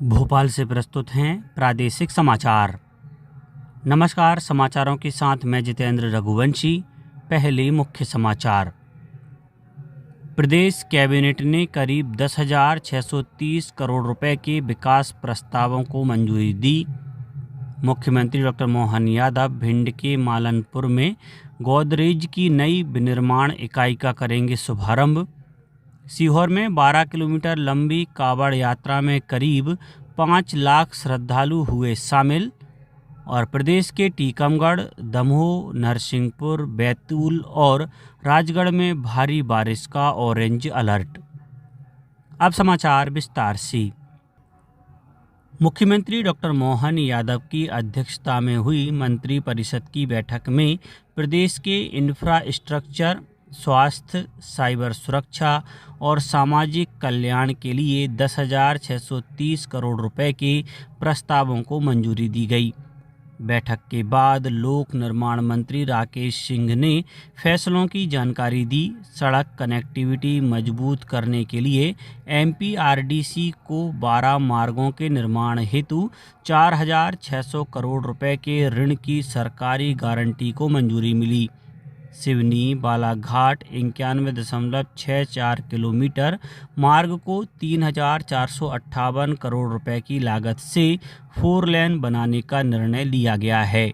भोपाल से प्रस्तुत हैं प्रादेशिक समाचार। नमस्कार, समाचारों के साथ मैं जितेंद्र रघुवंशी। पहले मुख्य समाचार। प्रदेश कैबिनेट ने करीब 10,630 करोड़ रुपए के विकास प्रस्तावों को मंजूरी दी। मुख्यमंत्री डॉक्टर मोहन यादव भिंड के मालनपुर में गोदरेज की नई विनिर्माण इकाई का करेंगे शुभारंभ। सीहोर में 12 किलोमीटर लंबी कांवड़ यात्रा में करीब 5 लाख श्रद्धालु हुए शामिल। और प्रदेश के टीकमगढ़, दमोह, नरसिंहपुर, बैतूल और राजगढ़ में भारी बारिश का ऑरेंज अलर्ट। अब समाचार विस्तार से। मुख्यमंत्री डॉक्टर मोहन यादव की अध्यक्षता में हुई मंत्रिपरिषद की बैठक में प्रदेश के इंफ्रास्ट्रक्चर, स्वास्थ्य, साइबर सुरक्षा और सामाजिक कल्याण के लिए 10,630 करोड़ रुपए के प्रस्तावों को मंजूरी दी गई। बैठक के बाद लोक निर्माण मंत्री राकेश सिंह ने फैसलों की जानकारी दी। सड़क कनेक्टिविटी मजबूत करने के लिए एमपीआरडीसी को 12 मार्गों के निर्माण हेतु 4,600 करोड़ रुपए के ऋण की सरकारी गारंटी को मंजूरी मिली। सिवनी बालाघाट 91.64 किलोमीटर मार्ग को 3,458 करोड़ रुपए की लागत से 4 लेन बनाने का निर्णय लिया गया है।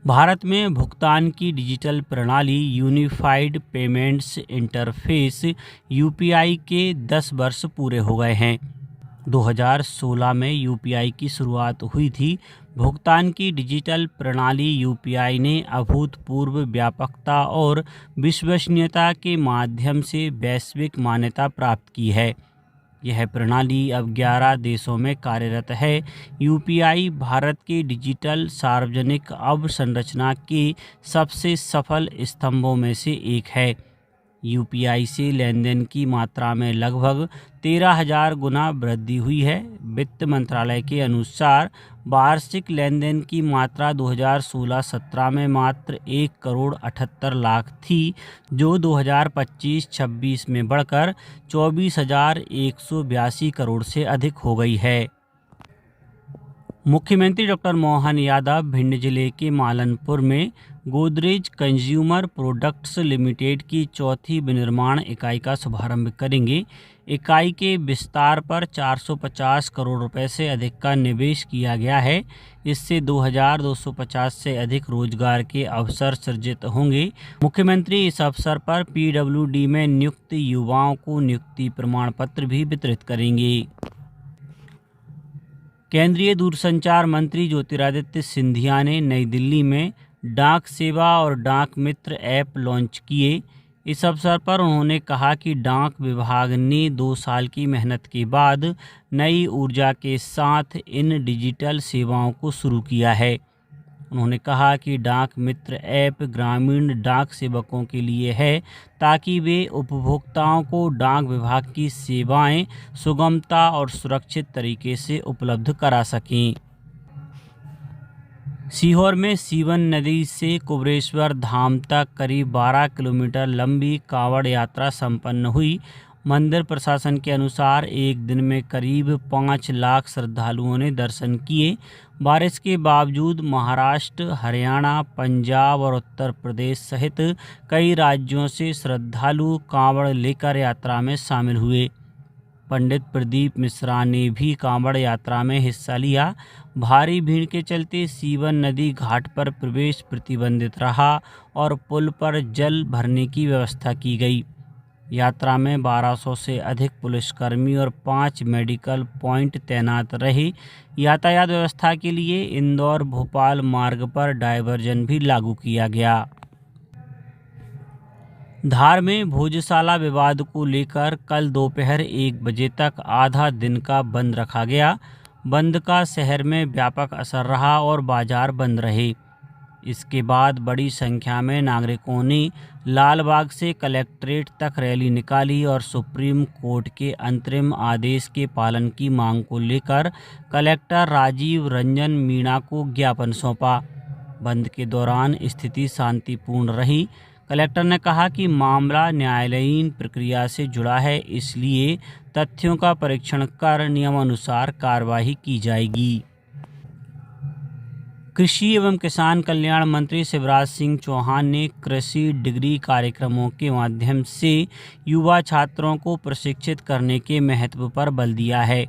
भारत में भुगतान की डिजिटल प्रणाली यूनिफाइड पेमेंट्स इंटरफेस यूपीआई के 10 वर्ष पूरे हो गए हैं। 2016 में यूपीआई की शुरुआत हुई थी। भुगतान की डिजिटल प्रणाली यूपीआई ने अभूतपूर्व व्यापकता और विश्वसनीयता के माध्यम से वैश्विक मान्यता प्राप्त की है। यह प्रणाली अब 11 देशों में कार्यरत है। यूपीआई भारत के डिजिटल सार्वजनिक अवसंरचना के सबसे सफल स्तंभों में से एक है। यूपीआई से लेनदेन की मात्रा में लगभग 13,000 गुना वृद्धि हुई है। वित्त मंत्रालय के अनुसार वार्षिक लेनदेन की मात्रा 2016-17 में मात्र 1 करोड़ 78 लाख थी, जो 2025-26 में बढ़कर 24,182 करोड़ से अधिक हो गई है। मुख्यमंत्री डॉक्टर मोहन यादव भिंड जिले के मालनपुर में गोदरेज कंज्यूमर प्रोडक्ट्स लिमिटेड की चौथी विनिर्माण इकाई का शुभारंभ करेंगे। इकाई के विस्तार पर 450 करोड़ रुपए से अधिक का निवेश किया गया है। इससे 2,250 से अधिक रोजगार के अवसर सृजित होंगे। मुख्यमंत्री इस अवसर पर पीडब्ल्यूडी में नियुक्त युवाओं को नियुक्ति प्रमाण पत्र भी वितरित करेंगे। केंद्रीय दूरसंचार मंत्री ज्योतिरादित्य सिंधिया ने नई दिल्ली में डाक सेवा और डाक मित्र ऐप लॉन्च किए। इस अवसर पर उन्होंने कहा कि डाक विभाग ने 2 साल की मेहनत के बाद नई ऊर्जा के साथ इन डिजिटल सेवाओं को शुरू किया है। उन्होंने कहा कि डाक मित्र ऐप ग्रामीण डाक सेवकों के लिए है, ताकि वे उपभोक्ताओं को डाक विभाग की सेवाएं सुगमता और सुरक्षित तरीके से उपलब्ध करा सकें। सीहोर में सीवन नदी से कुबरेश्वर धाम तक करीब 12 किलोमीटर लंबी कांवड़ यात्रा संपन्न हुई। मंदिर प्रशासन के अनुसार एक दिन में करीब 5 लाख श्रद्धालुओं ने दर्शन किए। बारिश के बावजूद महाराष्ट्र, हरियाणा, पंजाब और उत्तर प्रदेश सहित कई राज्यों से श्रद्धालु कांवड़ लेकर यात्रा में शामिल हुए। पंडित प्रदीप मिश्रा ने भी कांवड़ यात्रा में हिस्सा लिया। भारी भीड़ के चलते सीवन नदी घाट पर प्रवेश प्रतिबंधित रहा और पुल पर जल भरने की व्यवस्था की गई। यात्रा में 1200 से अधिक पुलिसकर्मी और 5 मेडिकल पॉइंट तैनात रहे। यातायात व्यवस्था के लिए इंदौर भोपाल मार्ग पर डायवर्जन भी लागू किया गया। धार में भोजशाला विवाद को लेकर कल दोपहर 1 बजे तक आधा दिन का बंद रखा गया। बंद का शहर में व्यापक असर रहा और बाजार बंद रहे। इसके बाद बड़ी संख्या में नागरिकों ने लालबाग से कलेक्ट्रेट तक रैली निकाली और सुप्रीम कोर्ट के अंतरिम आदेश के पालन की मांग को लेकर कलेक्टर राजीव रंजन मीणा को ज्ञापन सौंपा। बंद के दौरान स्थिति शांतिपूर्ण रही। कलेक्टर ने कहा कि मामला न्यायालयीन प्रक्रिया से जुड़ा है, इसलिए तथ्यों का परीक्षण कर नियमानुसार कार्यवाही की जाएगी। कृषि एवं किसान कल्याण मंत्री शिवराज सिंह चौहान ने कृषि डिग्री कार्यक्रमों के माध्यम से युवा छात्रों को प्रशिक्षित करने के महत्व पर बल दिया है।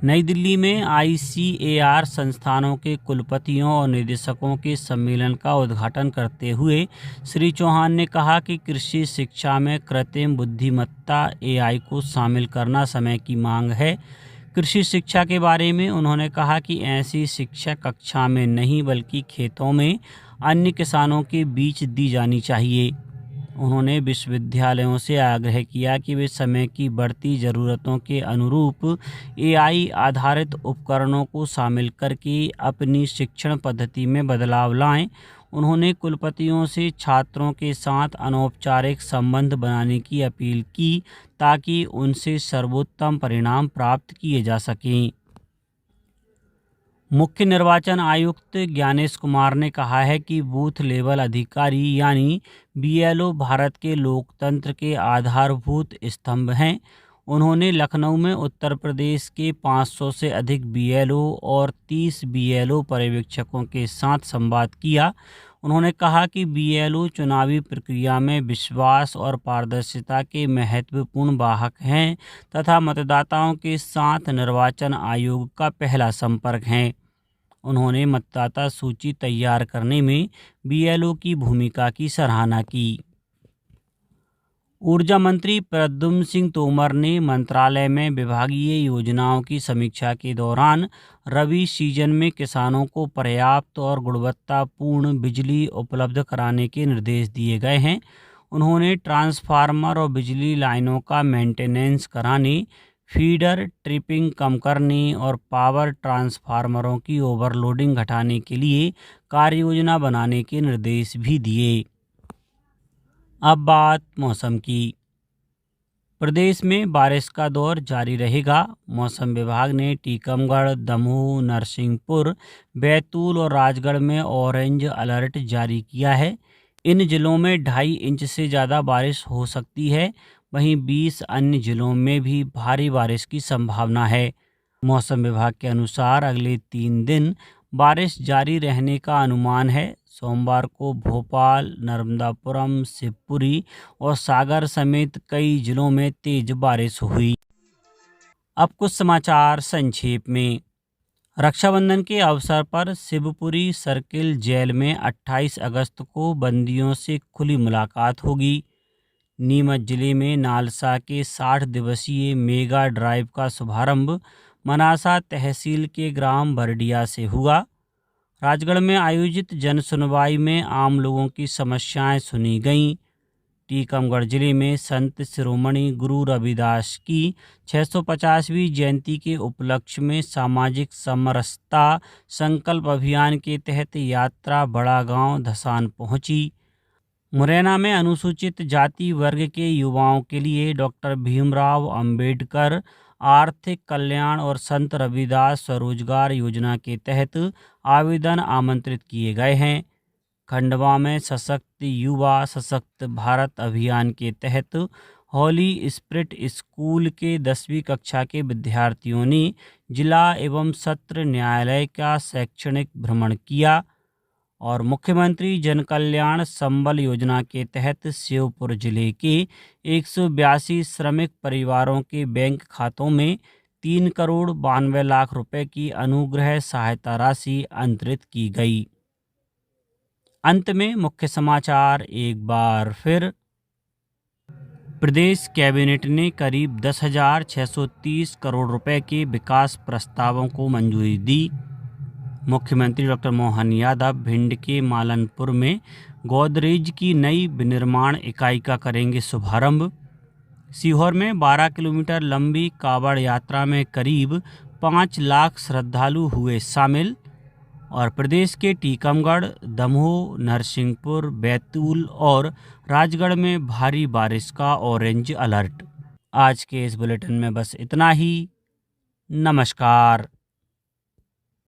नई दिल्ली में ICAR संस्थानों के कुलपतियों और निदेशकों के सम्मेलन का उद्घाटन करते हुए श्री चौहान ने कहा कि कृषि शिक्षा में कृत्रिम बुद्धिमत्ता AI को शामिल करना समय की मांग है। कृषि शिक्षा के बारे में उन्होंने कहा कि ऐसी शिक्षा कक्षा में नहीं बल्कि खेतों में अन्य किसानों के बीच दी जानी चाहिए। उन्होंने विश्वविद्यालयों से आग्रह किया कि वे समय की बढ़ती ज़रूरतों के अनुरूप AI आधारित उपकरणों को शामिल करके अपनी शिक्षण पद्धति में बदलाव लाएं। उन्होंने कुलपतियों से छात्रों के साथ अनौपचारिक संबंध बनाने की अपील की ताकि उनसे सर्वोत्तम परिणाम प्राप्त किए जा सकें। मुख्य निर्वाचन आयुक्त ज्ञानेश कुमार ने कहा है कि बूथ लेवल अधिकारी यानी BLO भारत के लोकतंत्र के आधारभूत स्तंभ हैं। उन्होंने लखनऊ में उत्तर प्रदेश के 500 से अधिक BLO और 30 BLO पर्यवेक्षकों के साथ संवाद किया। उन्होंने कहा कि BLO चुनावी प्रक्रिया में विश्वास और पारदर्शिता के महत्वपूर्ण वाहक हैं तथा मतदाताओं के साथ निर्वाचन आयोग का पहला संपर्क हैं। उन्होंने मतदाता सूची तैयार करने में BLO की भूमिका की सराहना की। ऊर्जा मंत्री प्रद्युम्न सिंह तोमर ने मंत्रालय में विभागीय योजनाओं की समीक्षा के दौरान रबी सीजन में किसानों को पर्याप्त और गुणवत्तापूर्ण बिजली उपलब्ध कराने के निर्देश दिए गए हैं। उन्होंने ट्रांसफार्मर और बिजली लाइनों का मेंटेनेंस कराने, फीडर ट्रिपिंग कम करने और पावर ट्रांसफार्मरों की ओवरलोडिंग घटाने के लिए कार्ययोजना बनाने के निर्देश भी दिए। अब बात मौसम की। प्रदेश में बारिश का दौर जारी रहेगा। मौसम विभाग ने टीकमगढ़, दमोह, नरसिंहपुर, बैतूल और राजगढ़ में ऑरेंज अलर्ट जारी किया है। इन जिलों में 2.5 इंच से ज़्यादा बारिश हो सकती है। वहीं 20 अन्य जिलों में भी भारी बारिश की संभावना है। मौसम विभाग के अनुसार अगले 3 दिन बारिश जारी रहने का अनुमान है। सोमवार को भोपाल, नर्मदापुरम, शिवपुरी और सागर समेत कई जिलों में तेज बारिश हुई। अब कुछ समाचार संक्षेप में। रक्षाबंधन के अवसर पर शिवपुरी सर्किल जेल में 28 अगस्त को बंदियों से खुली मुलाकात होगी। नीमच जिले में नालसा के 60 दिवसीय मेगा ड्राइव का शुभारंभ मनासा तहसील के ग्राम बरडिया से हुआ। राजगढ़ में आयोजित जन सुनवाई में आम लोगों की समस्याएं सुनी गईं। टीकमगढ़ जिले में संत शिरोमणि गुरु रविदास की 650वीं जयंती के उपलक्ष्य में सामाजिक समरसता संकल्प अभियान के तहत यात्रा बड़ा गांव धसान पहुंची। मुरैना में अनुसूचित जाति वर्ग के युवाओं के लिए डॉक्टर भीमराव अंबेडकर आर्थिक कल्याण और संत रविदास स्वरोजगार योजना के तहत आवेदन आमंत्रित किए गए हैं। खंडवा में सशक्त युवा सशक्त भारत अभियान के तहत होली स्पिरिट स्कूल के 10वीं कक्षा के विद्यार्थियों ने जिला एवं सत्र न्यायालय का शैक्षणिक भ्रमण किया। और मुख्यमंत्री जन कल्याण संबल योजना के तहत श्योपुर जिले के 182 श्रमिक परिवारों के बैंक खातों में 3 करोड़ 92 लाख रुपए की अनुग्रह सहायता राशि अंतरित की गई। अंत में मुख्य समाचार एक बार फिर। प्रदेश कैबिनेट ने करीब 10,630 करोड़ रुपए के विकास प्रस्तावों को मंजूरी दी। मुख्यमंत्री डॉक्टर मोहन यादव भिंड के मालनपुर में गोदरेज की नई विनिर्माण इकाई का करेंगे शुभारंभ। सीहोर में 12 किलोमीटर लंबी कावड़ यात्रा में करीब 5 लाख श्रद्धालु हुए शामिल। और प्रदेश के टीकमगढ़, दमोह, नरसिंहपुर, बैतूल और राजगढ़ में भारी बारिश का ऑरेंज अलर्ट। आज के इस बुलेटिन में बस इतना ही। नमस्कार।